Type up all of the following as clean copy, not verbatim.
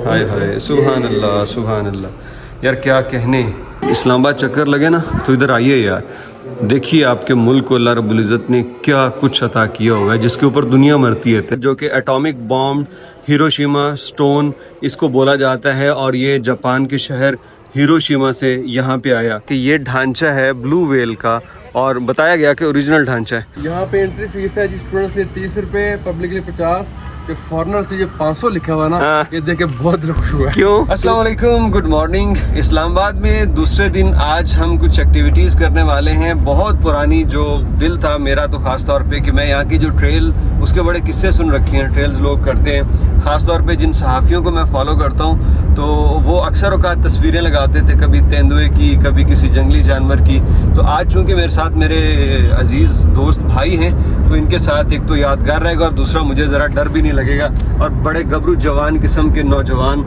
हाय हाय सुभान अल्लाह सुभान अल्लाह। यार क्या कहने, इस्लामाबाद चक्कर लगे ना तो इधर आइए यार। देखिए आपके मुल्क को अल्लाह रब्बुल इज़्ज़त ने क्या कुछ अता किया हुआ है जिसके ऊपर दुनिया मरती है, जो कि एटॉमिक बॉम्ब हिरोशिमा स्टोन इसको बोला जाता है। और ये जापान के शहर हिरोशिमा से यहाँ पे आया कि ये ढांचा है ब्लू व्हेल का, और बताया गया कि ओरिजिनल ढांचा है। यहाँ पे एंट्री फीस है जी स्टूडेंट्स के लिए 30 रुपये, पब्लिक के लिए 50, फॉरनर्स के लिए 500 लिखा हुआ ना, ये देख के बहुत खुश हुआ। क्यों? अस्सलाम वालेकुम, गुड मॉर्निंग। इस्लामाबाद में दूसरे दिन आज हम कुछ एक्टिविटीज़ करने वाले हैं। बहुत पुरानी जो दिल था मेरा तो ख़ास तौर पे कि मैं यहाँ की जो ट्रेल उसके बड़े किस्से सुन रखे हैं, ट्रेल्स लोग करते हैं। ख़ास तौर पे जिन सहाफ़ियों को मैं फॉलो करता हूँ तो वो अक्सर औक़ात तस्वीरें लगाते थे, कभी तेंदुए की, कभी किसी जंगली जानवर की। तो आज चूँकि मेरे साथ मेरे अजीज़ दोस्त भाई हैं तो इनके साथ एक तो यादगार रहेगा और दूसरा मुझे ज़रा डर भी नहीं लगेगा। और बड़े गबरू जवान किस्म के नौजवान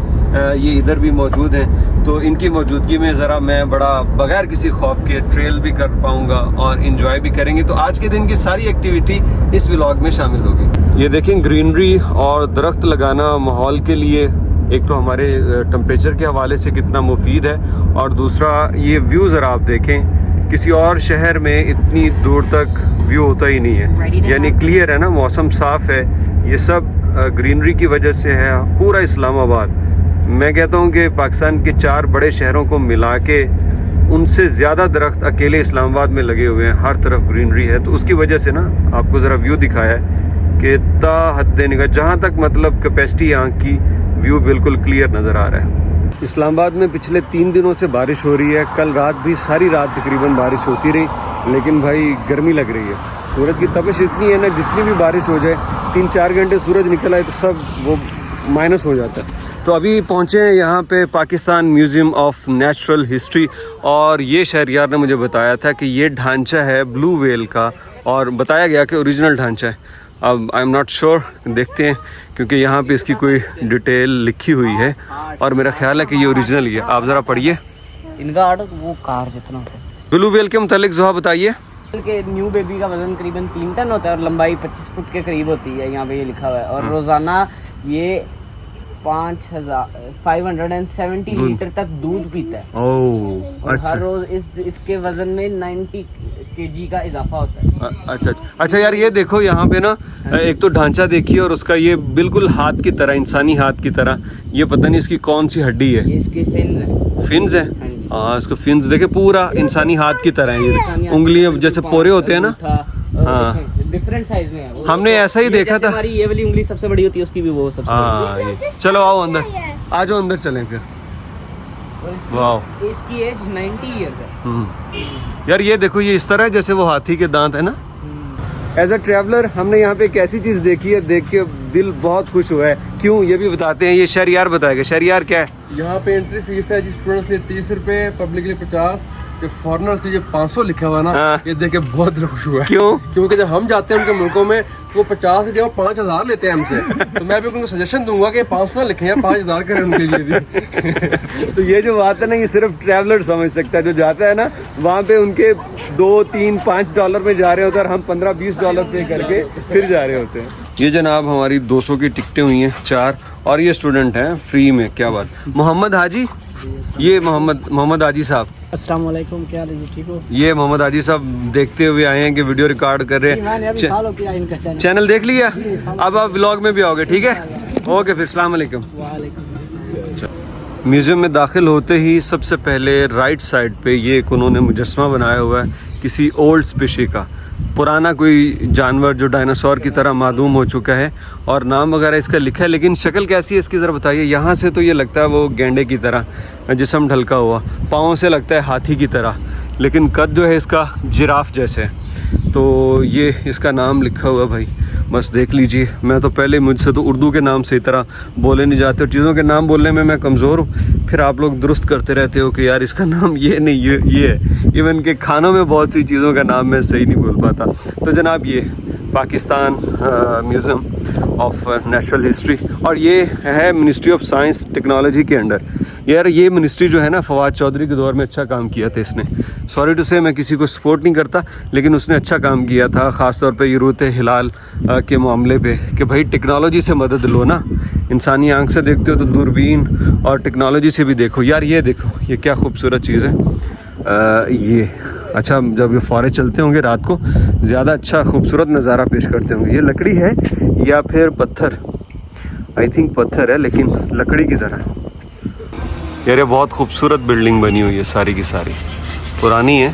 ये इधर भी मौजूद हैं, तो इनकी मौजूदगी में ज़रा मैं बड़ा बगैर किसी खौफ के ट्रेल भी कर पाऊँगा और इन्जॉय भी करेंगे। तो आज के दिन की सारी एक्टिविटी इस व्लॉग में शामिल होगी। ये देखें ग्रीनरी और दरख्त लगाना माहौल के लिए एक तो हमारे टेम्परेचर के हवाले से कितना मुफीद है, और दूसरा ये व्यू ज़रा आप देखें, किसी और शहर में इतनी दूर तक व्यू होता ही नहीं है। यानी क्लियर है ना, मौसम साफ़ है। ये सब ग्रीनरी की वजह से है। पूरा इस्लामाबाद, मैं कहता हूँ कि पाकिस्तान के 4 बड़े शहरों को मिला के उनसे ज़्यादा दरख्त अकेले इस्लामाबाद में लगे हुए हैं। हर तरफ ग्रीनरी है, तो उसकी वजह से ना आपको ज़रा व्यू दिखाया है कि ता हद निगाह जहाँ तक मतलब कैपेसिटी आँख की, व्यू बिल्कुल क्लियर नज़र आ रहा है। इस्लामाबाद में पिछले 3 दिनों से बारिश हो रही है। कल रात भी सारी रात तकरीबन बारिश होती रही, लेकिन भाई गर्मी लग रही है। सूरज की तपिश इतनी है ना, जितनी भी बारिश हो जाए 3-4 घंटे सूरज निकल आए तो सब वो माइनस हो जाता है। तो अभी पहुँचे हैं यहाँ पे Pakistan museum of natural history, और ये शहरियार ने मुझे बताया था कि ये ढांचा है ब्लू व्हेल का, और बताया गया कि ओरिजिनल ढांचा है। अब आई एम नॉट श्योर, देखते हैं, क्योंकि यहाँ पे इसकी कोई डिटेल लिखी हुई है और मेरा ख्याल है कि ये ओरिजिनल ही है। आप ज़रा पढ़िए इनका आर्ट वो कार जितना होता है। ब्लू व्हेल के मुतालिक ज़ोहा बताइए। के न्यू बेबी का वजन करीबन 3 टन होता है और लंबाई 25 फुट के करीब होती है, यहाँ पे ये लिखा हुआ है। और रोज़ाना ये 570 लीटर तक दूध पीता है। ओह अच्छा। हर रोज इसके वजन में 90 kg का इजाफा होता है। अच्छा यार, ये देखो यहाँ पे ना एक तो ढांचा देखिए, और उसका ये बिल्कुल हाथ की तरह, इंसानी हाथ की तरह, ये पता नहीं इसकी कौन सी हड्डी है। ये इसके फिन्स हैं। फिन्स है? हाँ, इसको फिन्स देखे, पूरा इंसानी हाथ की तरह है। ये उंगलियां जैसे पोरे होते हैं ना, हाँ डिफरेंट साइज में है। हमने ऐसा ही देखा था। हमारी ये वाली उंगली सबसे बड़ी होती है, उसकी भी वो सबसे बड़ी। ये चलो आओ अंदर, आ जाओ अंदर चलें फिर। वाह, इसकी एज 90 ईयर्स है। यार ये देखो, ये इस तरह है जैसे वो हाथी के दांत है ना। एज अ ट्रैवलर हमने यहाँ पे एक ऐसी चीज़ देखी है, देख के दिल बहुत खुश हुआ है। क्यों, ये भी बताते हैं। ये शहरियार बताएगा। शहरियार क्या है? यहाँ पे एंट्री फीस है जी स्टूडेंट्स के लिए 30 रुपये, पब्लिक के लिए 50, फॉरनर्स के लिए 500 लिखा हुआ ना, ये देख के बहुत खुश हुआ। क्यों? क्योंकि जब हम जाते हैं उनके मुल्कों में तो वो 50 की जगह 5000 लेते हैं हमसे। तो मैं भी उनको सजेशन दूंगा कि 500 ना लिखें, 5000 करें उनके लिए भी। तो ये जो बात है ना, ये सिर्फ ट्रैवलर समझ सकता है। जो जाता है ना वहाँ पे उनके 2, 3, 5 डॉलर में जा रहे होते हैं और हम 15-20 डॉलर पे करके फिर जा रहे होते हैं। ये जनाब हमारी 200 की टिकटें हुई हैं 4, और ये स्टूडेंट हैं फ्री में। क्या बात। मोहम्मद हाजी, ये मोहम्मद हाजी साहब, अस्सलाम वालेकुम, क्या हाल है? ठीक हो? ये मोहम्मद हाजी साहब देखते हुए आए हैं कि वीडियो रिकॉर्ड कर रहे हैं। चैनल देख लिया, अब आप व्लॉग में भी आओगे, ठीक है? ओके फिर, अस्सलाम वालेकुम। म्यूज़ियम में दाखिल होते ही सबसे पहले राइट साइड पे ये एक उन्होंने मुजस्मा बनाया हुआ है किसी ओल्ड स्पीशी का, पुराना कोई जानवर जो डायनासोर की तरह मालूम हो चुका है, और नाम वगैरह इसका लिखा है, लेकिन शक्ल कैसी है इसकी ज़रा बताइए। यहाँ से तो ये लगता है वो गेंडे की तरह, जिस्म ढलका हुआ, पाँव से लगता है हाथी की तरह, लेकिन कद जो है इसका जिराफ जैसे है। तो ये इसका नाम लिखा हुआ भाई, बस देख लीजिए। मैं तो पहले, मुझसे तो उर्दू के नाम से इतना बोले नहीं जाते, और चीज़ों के नाम बोलने में मैं कमज़ोर हूँ। फिर आप लोग दुरुस्त करते रहते हो कि यार इसका नाम ये नहीं, ये है। इवन के खानों में बहुत सी चीज़ों का नाम मैं सही नहीं बोल पाता। तो जनाब ये Pakistan museum of natural history, और ये है मिनिस्ट्री ऑफ साइंस टेक्नोलॉजी के अंडर। यार ये मिनिस्ट्री जो है ना, फवाद चौधरी के दौर में अच्छा काम किया था इसने। सॉरी टू से, मैं किसी को सपोर्ट नहीं करता, लेकिन उसने अच्छा काम किया था, ख़ास तौर पे यूरोत हिलाल के मामले पे, कि भाई टेक्नोलॉजी से मदद लो ना। इंसानी आंख से देखते हो तो दूरबीन और टेक्नोलॉजी से भी देखो। यार ये देखो, ये क्या खूबसूरत चीज़ है। ये अच्छा, जब ये फौरे चलते होंगे रात को, ज़्यादा अच्छा खूबसूरत नज़ारा पेश करते होंगे। ये लकड़ी है या फिर पत्थर? आई थिंक पत्थर है, लेकिन लकड़ी की तरह। यार ये बहुत खूबसूरत बिल्डिंग बनी हुई है, सारी की सारी पुरानी है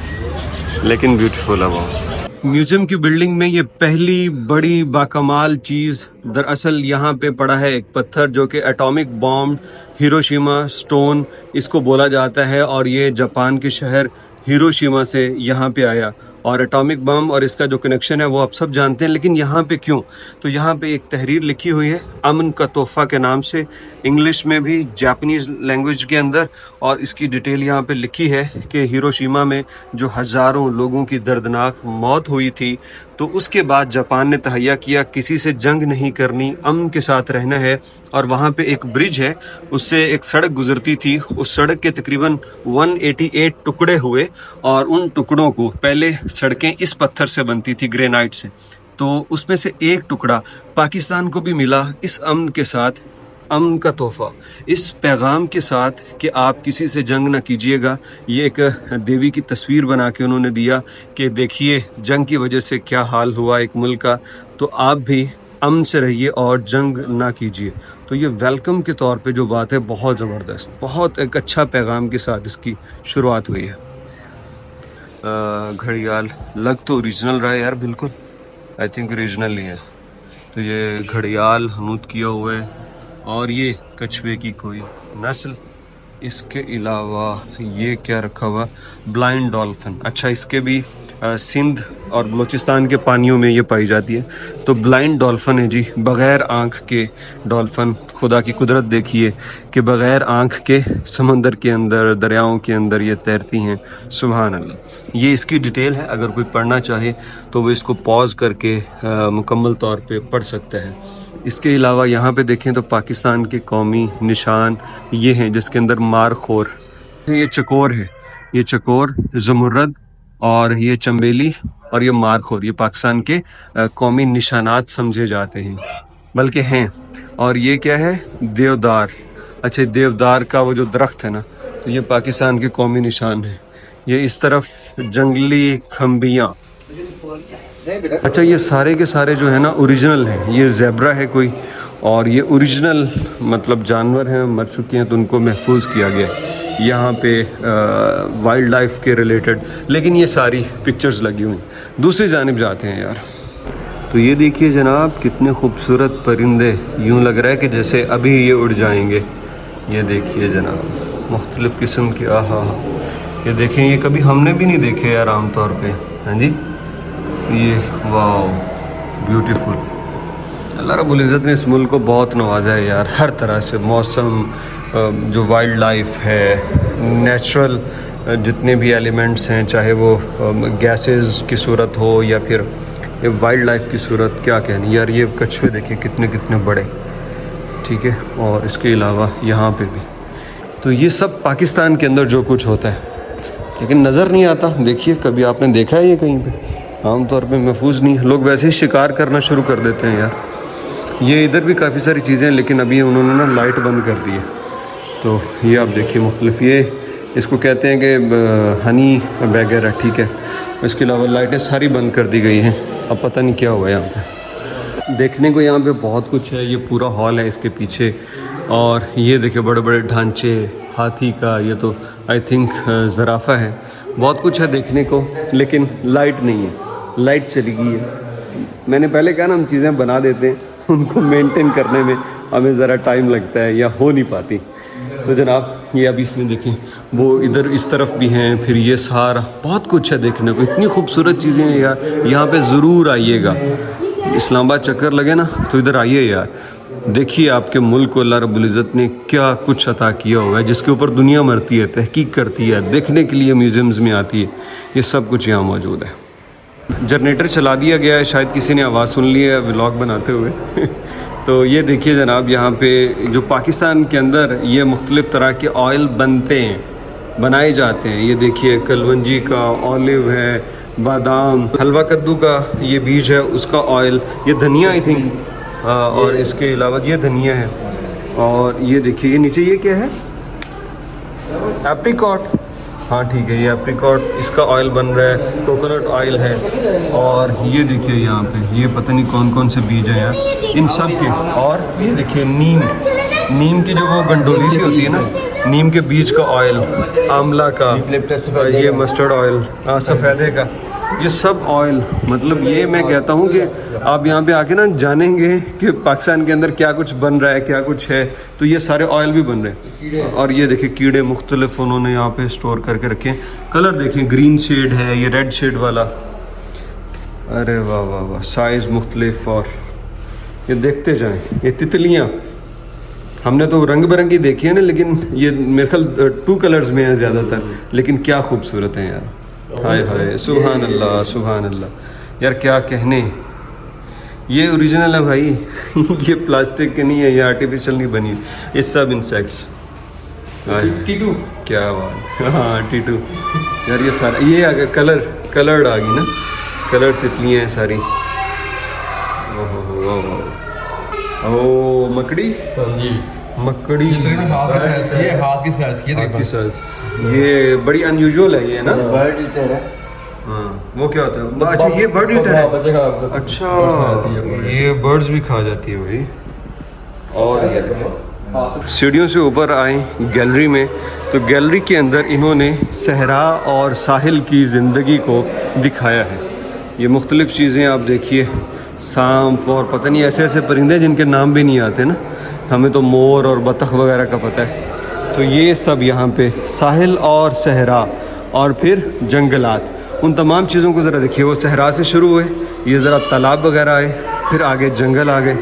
लेकिन ब्यूटीफुल है बहुत। म्यूज़ियम की बिल्डिंग में ये पहली बड़ी बाकमाल चीज़ दरअसल यहाँ पे पड़ा है, एक पत्थर जो कि एटॉमिक बॉम्ब हिरोशिमा स्टोन इसको बोला जाता है, और ये जापान के शहर हिरोशिमा से यहाँ पे आया। और एटॉमिक बम और इसका जो कनेक्शन है वो आप सब जानते हैं, लेकिन यहाँ पे क्यों? तो यहाँ पे एक तहरीर लिखी हुई है अमन का तोहफा के नाम से, इंग्लिश में भी, जापानीज़ लैंग्वेज के अंदर, और इसकी डिटेल यहाँ पे लिखी है कि हिरोशिमा में जो हज़ारों लोगों की दर्दनाक मौत हुई थी, तो उसके बाद जापान ने तहैया किया किसी से जंग नहीं करनी, अमन के साथ रहना है। और वहाँ पे एक ब्रिज है, उससे एक सड़क गुजरती थी, उस सड़क के तकरीबन 188 टुकड़े हुए, और उन टुकड़ों को, पहले सड़कें इस पत्थर से बनती थी, ग्रेनाइट से, तो उसमें से एक टुकड़ा पाकिस्तान को भी मिला इस अमन के साथ, अमन का तोहफा, इस पैगाम के साथ कि आप किसी से जंग ना कीजिएगा। ये एक देवी की तस्वीर बना के उन्होंने दिया कि देखिए जंग की वजह से क्या हाल हुआ एक मुल्क का, तो आप भी अमन से रहिए और जंग ना कीजिए। तो ये वेलकम के तौर पे जो बात है, बहुत ज़बरदस्त, बहुत एक अच्छा पैगाम के साथ इसकी शुरुआत हुई है। घड़ियाल लग तो ओरिजिनल रहा है यार, बिल्कुल आई थिंक ओरिजिनल ही है। तो ये घड़ियाल हनूत किया हुआ है, और ये कछुए की कोई नस्ल। इसके अलावा ये क्या रखा हुआ, ब्लाइंड डॉल्फिन। अच्छा, इसके भी सिंध और बलूचिस्तान के पानियों में ये पाई जाती है। तो ब्लाइंड डॉल्फिन है जी, बग़ैर आँख के डॉल्फिन। खुदा की कुदरत देखिए कि बग़ैर आँख के समंदर के अंदर, दरियाओं के अंदर ये तैरती हैं। सुभान अल्लाह। ये इसकी डिटेल है, अगर कोई पढ़ना चाहे तो वो इसको पॉज करके मुकम्मल तौर पे पढ़ सकता है। इसके अलावा यहाँ पे देखें तो पाकिस्तान के कौमी निशान ये हैं, जिसके अंदर मारखोर, ये चकोर है, ये चकोर, ज़मुर्रद, और ये चंबेली, और ये मारखोर, ये पाकिस्तान के कौमी निशानात समझे जाते हैं, बल्कि हैं। और ये क्या है, देवदार। अच्छा, देवदार का वो जो दरख्त है ना, तो ये पाकिस्तान के कौमी निशान है। ये इस तरफ जंगली खम्बियाँ। अच्छा, ये सारे के सारे जो है ना ओरिजिनल हैं। ये ज़ेब्रा है कोई, और ये ओरिजिनल मतलब जानवर हैं, मर चुके हैं, तो उनको महफूज किया गया यहाँ पे वाइल्ड लाइफ के रिलेटेड। लेकिन ये सारी पिक्चर्स लगी हुई। दूसरी जानिब जाते हैं यार, तो ये देखिए जनाब, कितने खूबसूरत परिंदे, यूँ लग रहा है कि जैसे अभी ये उड़ जाएंगे। ये देखिए जनाब, मुख्तलिफ़ किस्म के, आहा, ये देखें, ये कभी हमने भी नहीं देखे यार आम तौर पे। हाँ जी, ये वाओ, ब्यूटीफुल। अल्लाह रब्बुल इज़्ज़त ने इस मुल्क को बहुत नवाजा है यार, हर तरह से। मौसम, जो वाइल्ड लाइफ है, नेचुरल जितने भी एलिमेंट्स हैं, चाहे वो गैसेस की सूरत हो या फिर ये वाइल्ड लाइफ की सूरत, क्या कहनी यार। ये कछुए देखिए कितने कितने बड़े, ठीक है। और इसके अलावा यहाँ पे भी, तो ये सब पाकिस्तान के अंदर जो कुछ होता है, लेकिन नज़र नहीं आता। देखिए, कभी आपने देखा है ये कहीं पे? आम तौर पे महफूज नहीं। लोग वैसे ही शिकार करना शुरू कर देते हैं यार। ये इधर भी काफ़ी सारी चीज़ें हैं, लेकिन अभी उन्होंने ना लाइट बंद कर दी है। तो ये आप देखिए मुख्तलिफ, ये इसको कहते हैं कि हनी वगैरह, ठीक है। इसके अलावा लाइटें सारी बंद कर दी गई हैं। अब पता नहीं क्या हुआ है यहाँ पे। देखने को यहाँ पे बहुत कुछ है। ये पूरा हॉल है इसके पीछे, और ये देखिए बड़े बड़े ढांचे हाथी का, ये तो आई थिंक ज़राफ़ा है। बहुत कुछ है देखने को, लेकिन लाइट नहीं है, लाइट चली गई है। मैंने पहले कहा ना, हम चीज़ें बना देते हैं, उनको मेंटेन करने में हमें ज़रा टाइम लगता है या हो नहीं पाती। तो जनाब, ये अभी इसमें देखें, वो इधर इस तरफ भी हैं, फिर ये सारा बहुत कुछ है देखने को। इतनी खूबसूरत चीज़ें हैं यार, यहाँ पे ज़रूर आइएगा। इस्लामाबाद चक्कर लगे ना तो इधर आइए यार। देखिए आपके मुल्क को अल्लाह रब्बुल इज़्ज़त ने क्या कुछ अता किया हुआ है, जिसके ऊपर दुनिया मरती है, तहकीक करती है, देखने के लिए म्यूज़ियम्स में आती है। ये सब कुछ यहाँ मौजूद है। जनरेटर चला दिया गया है, शायद किसी ने आवाज़ सुन ली है व्लॉग बनाते हुए तो ये देखिए जनाब, यहाँ पे जो पाकिस्तान के अंदर ये मुख्तलिफ़ तरह के ऑयल बनते हैं, बनाए जाते हैं। ये देखिए कलवंजी का ऑलिव है, बादाम, हलवा कद्दू का ये बीज है उसका ऑयल, ये धनिया आई थिंक, और इसके अलावा ये धनिया है। और ये देखिए ये नीचे ये क्या है, एप्रिकॉट, हाँ ठीक है, ये एप्रिकॉट, इसका ऑयल बन रहा है, कोकोनट ऑयल है। और ये देखिए यहाँ पे ये पता नहीं कौन कौन से बीज हैं यार इन सब के। और ये देखिए नीम की जो वो गंडोली सी होती है ना, नीम के बीज का ऑयल, आंवला का, ये मस्टर्ड ऑयल, सफ़ेदे का, ये सब ऑयल। मतलब ये मैं कहता हूँ कि आप यहाँ पे आके ना जानेंगे कि पाकिस्तान के अंदर क्या कुछ बन रहा है, क्या कुछ है, तो ये सारे ऑयल भी बन रहे हैं। और ये देखिए कीड़े मुख्तलिफ उन्होंने यहाँ पे स्टोर करके रखे हैं। कलर देखिए, ग्रीन शेड है, ये रेड शेड वाला, अरे वाह वाह वाह, साइज़ मुख्तलिफ। और ये देखते जाएँ, ये तितलियाँ हमने तो रंग बिरंगी देखी है ना, लेकिन ये मेरे ख्याल 2 कलर्स में है ज़्यादातर, लेकिन क्या खूबसूरत है यार, हाय हाय, सुभान अल्लाह सुभान अल्लाह। यार क्या कहने, ये ओरिजिनल है भाई ये प्लास्टिक के नहीं है, ये आर्टिफिशियल नहीं बनी, ये सब इंसेक्ट्स। टीटू, क्या बात, हाँ टीटू यार, ये सारा ये आ गया, कलर्ड आ गई ना, कलर तितलियाँ हैं सारी। ओ मकड़ी, मकड़ी, हाथ की साइज की है, हाथ की साइज की है, हाथ की साइज, ये बड़ी अनयूजुअल है ये ना। बर्ड ईटर है। हाँ वो क्या होता है, अच्छा ये बर्ड ईटर है, बच्चे का अच्छा ये बर्ड्स भी खा जाती है भाई। और सीढ़ियों से ऊपर आए गैलरी में, तो गैलरी के अंदर इन्होंने सहरा और साहिल की ज़िंदगी को दिखाया है। ये मुख्तलिफ़ चीज़ें आप देखिए, सांप और पता नहीं ऐसे ऐसे परिंदे जिनके नाम भी नहीं आते ना, हमें तो मोर और बतख वगैरह का पता है। तो ये सब यहाँ पे साहिल और सहरा, और फिर जंगलात, उन तमाम चीज़ों को ज़रा देखिए। वो सहरा से शुरू हुए, ये ज़रा तालाब वगैरह आए, फिर आगे जंगल आ गए।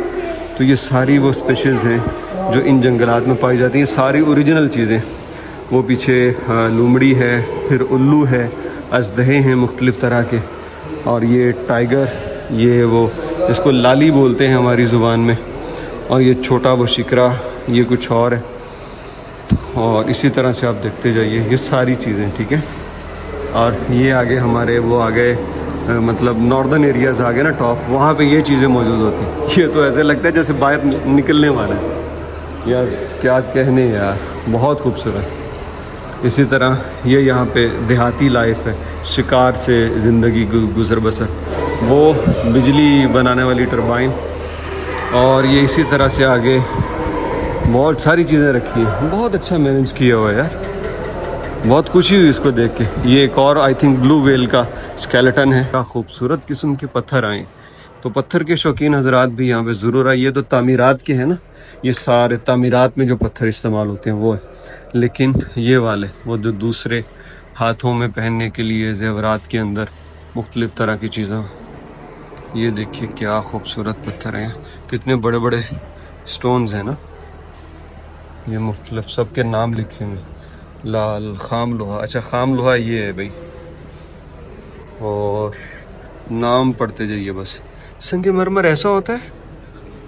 तो ये सारी वो स्पेशीज़ हैं जो इन जंगलात में पाई जाती हैं, सारी ओरिजिनल चीज़ें। वो पीछे लूमड़ी है, फिर उल्लू है, अजदहे हैं मुख्तलिफ़ तरह के, और ये टाइगर, ये वो इसको लाली बोलते हैं हमारी ज़ुबान में, और ये छोटा वो शिकरा, ये कुछ और है। और इसी तरह से आप देखते जाइए ये सारी चीज़ें, ठीक है। और ये आगे हमारे वो आ गए, मतलब नॉर्दर्न एरियाज़ आ गए ना टॉप, वहाँ पे ये चीज़ें मौजूद होती हैं। ये तो ऐसे लगता है जैसे बाहर निकलने वाला है यार, क्या कहने यार, बहुत खूबसूरत। इसी तरह ये यहाँ पे देहाती लाइफ है, शिकार से ज़िंदगी गुजर बसर, वो बिजली बनाने वाली टरबाइन, और ये इसी तरह से आगे बहुत सारी चीज़ें रखी हैं। बहुत अच्छा मैनेज किया हुआ है यार, बहुत खुशी हुई इसको देख के। ये एक और आई थिंक ब्लू व्हेल का स्केलेटन है। क्या खूबसूरत किस्म के पत्थर आए, तो पत्थर के शौकीन हजरात भी यहाँ पे ज़रूर आइए। तो तामीरात के हैं ना, ये सारे तामीरात में जो पत्थर इस्तेमाल होते हैं वो है, लेकिन ये वाले वो जो दूसरे हाथों में पहनने के लिए ज़ेवरात के अंदर मुख्तलिफ़ तरह की चीज़ें। ये देखिए क्या खूबसूरत पत्थर हैं, कितने बड़े बड़े स्टोन्स हैं ना। ये मुख्तलिफ सब के नाम लिखे हुए, लाल, खाम लोहा, अच्छा खाम लोहा ये है भाई, और नाम पढ़ते जाइए बस। संगमरमर ऐसा होता है,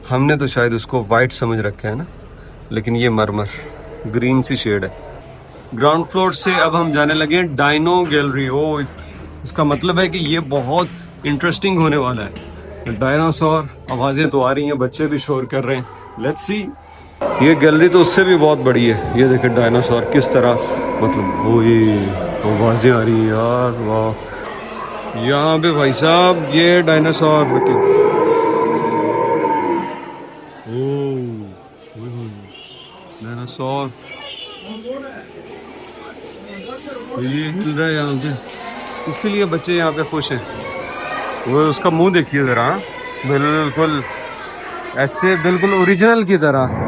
हमने तो शायद उसको वाइट समझ रखा है ना, लेकिन ये मरमर ग्रीन सी शेड है। ग्राउंड फ्लोर से अब हम जाने लगे हैं डायनो गैलरी। ओ, इसका मतलब है कि ये बहुत इंटरेस्टिंग होने वाला है। डायनासोर, आवाज़ें तो आ रही हैं, बच्चे भी शोर कर रहे हैं, लेट्स सी। ये गैलरी तो उससे भी बहुत बड़ी है। ये देखिए डायनासोर किस तरह, मतलब वो ये आवाज़ें आ रही हैं यार, वाह। यहाँ पे भाई साहब ये डायनासोर डायनासोर ये हिल रहा है यहाँ पे, इसलिए बच्चे यहाँ पे खुश हैं। वो उसका मुंह देखिए ज़रा, बिल्कुल ऐसे बिल्कुल ओरिजिनल की तरह।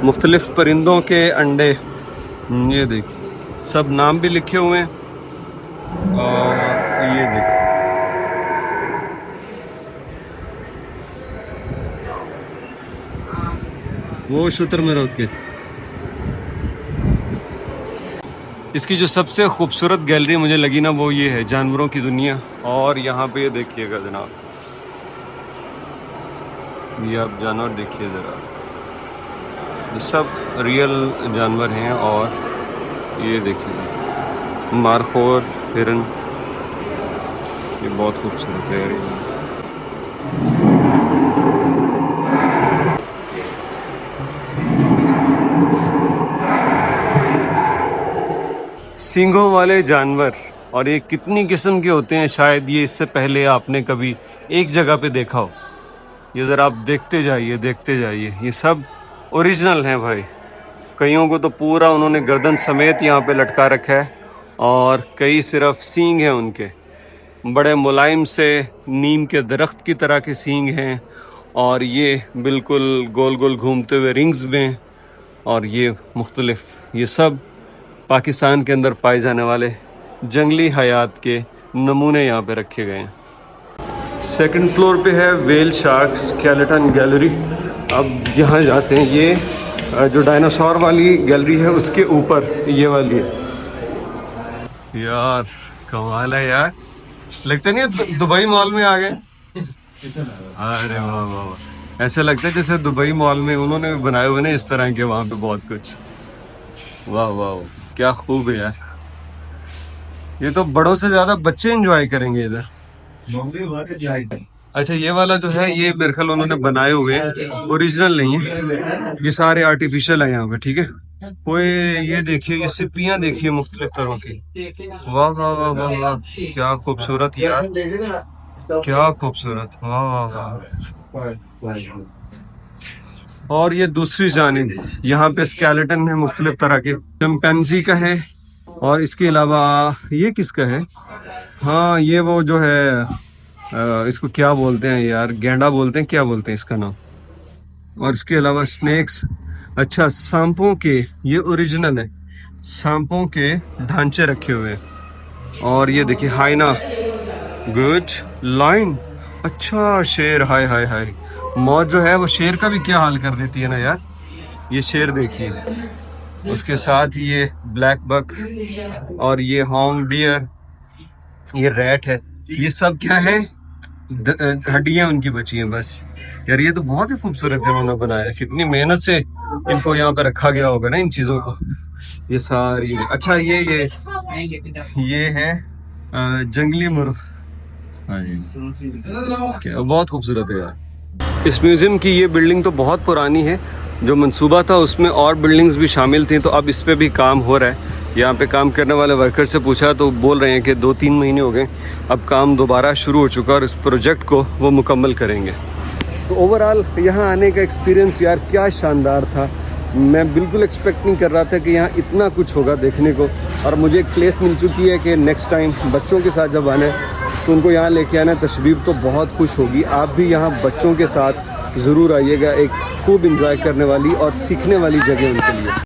मुख्तलिफ परिंदों के अंडे, ये देखिए सब नाम भी लिखे हुए हैं। और ये देखिए वो शूटर में रोक के। इसकी जो सबसे खूबसूरत गैलरी मुझे लगी ना वो ये है, जानवरों की दुनिया। और यहाँ पे ये देखिएगा जनाब, ये आप जानवर देखिए ज़रा, ये सब रियल जानवर हैं। और ये देखिए मारखोर हिरन, ये बहुत खूबसूरत है यार ये। सींगों वाले जानवर, और ये कितनी किस्म के होते हैं शायद ये इससे पहले आपने कभी एक जगह पे देखा हो। ये ज़रा आप देखते जाइए देखते जाइए, ये सब ओरिजिनल हैं भाई। कईयों को तो पूरा उन्होंने गर्दन समेत यहाँ पे लटका रखा है, और कई सिर्फ सींग हैं उनके, बड़े मुलायम से नीम के दरख्त की तरह के सींग हैं। और ये बिल्कुल गोल गोल घूमते हुए रिंग्स में, और ये मुख्तलिफ, ये सब पाकिस्तान के अंदर पाए जाने वाले जंगली हयात के नमूने यहाँ पे रखे गए हैं। सेकंड फ्लोर पे है व्हेल शार्क स्केलेटन गैलरी। अब यहाँ जाते हैं, ये जो डायनासोर वाली गैलरी है उसके ऊपर ये वाली है। यार कमाल है यार, लगता नहीं है दुबई मॉल में आ गए। अरे वाह वाह वाह, ऐसे लगता है जैसे दुबई मॉल में उन्होंने बनाए हुए ना इस तरह के वहाँ पे बहुत कुछ। वाह वाह क्या खूब है यार, ये तो बड़ों से ज्यादा बच्चे एंजॉय करेंगे इधर। अच्छा ये वाला जो है ये मेरे ख्याल उन्होंने बनाए हुए हैं, ओरिजिनल नहीं है, ये सारे आर्टिफिशियल है यहाँ पे, ठीक है। कोई ये देखिए, ये सिपियां देखिए मुख्तलिफ तरह की। वाह वाह वाह वाह वाह, क्या खूबसूरत यार, क्या खूबसूरत, वाह वाह वाह। और ये दूसरी जानिब यहाँ पे स्केलेटन है मुख्तलिफ तरह के, चिंपैंजी का है। और इसके अलावा ये किसका है, हाँ ये वो जो है इसको क्या बोलते हैं यार, गैंडा बोलते हैं, क्या बोलते हैं इसका नाम। और इसके अलावा स्नेक्स, अच्छा सांपों के, ये ओरिजिनल है, सांपों के ढांचे रखे हुए हैं। और ये देखिए हाइना, गुड लाइन, अच्छा शेर, हाय हाय हाय, मौत जो है वो शेर का भी क्या हाल कर देती है ना यार। ये शेर देखिए, उसके साथ ये ब्लैक बक, और ये हॉन्ग डियर, ये रैट है, ये सब क्या है, हड्डियां उनकी बची हैं बस। यार ये तो बहुत ही खूबसूरत है उन्होंने बनाया, कितनी मेहनत से इनको यहाँ पे रखा गया होगा ना इन चीजों को, ये सारी। अच्छा ये है जंगली मुर्ग, हाँ जी, क्या बहुत खूबसूरत है यार। इस म्यूज़ियम की ये बिल्डिंग तो बहुत पुरानी है, जो मंसूबा था उसमें और बिल्डिंग्स भी शामिल थी, तो अब इस पे भी काम हो रहा है। यहाँ पे काम करने वाले वर्कर से पूछा तो बोल रहे हैं कि 2-3 महीने हो गए, अब काम दोबारा शुरू हो चुका और इस प्रोजेक्ट को वो मुकम्मल करेंगे। तो ओवरऑल यहाँ आने का एक्सपीरियंस यार क्या शानदार था। मैं बिल्कुल एक्सपेक्ट नहीं कर रहा था कि यहाँ इतना कुछ होगा देखने को, और मुझे एक प्लेस मिल चुकी है कि नेक्स्ट टाइम बच्चों के साथ जब आना है तो उनको यहाँ लेके आना, तशबीब तो बहुत खुश होगी। आप भी यहाँ बच्चों के साथ ज़रूर आइएगा, एक खूब इंजॉय करने वाली और सीखने वाली जगह उनके लिए।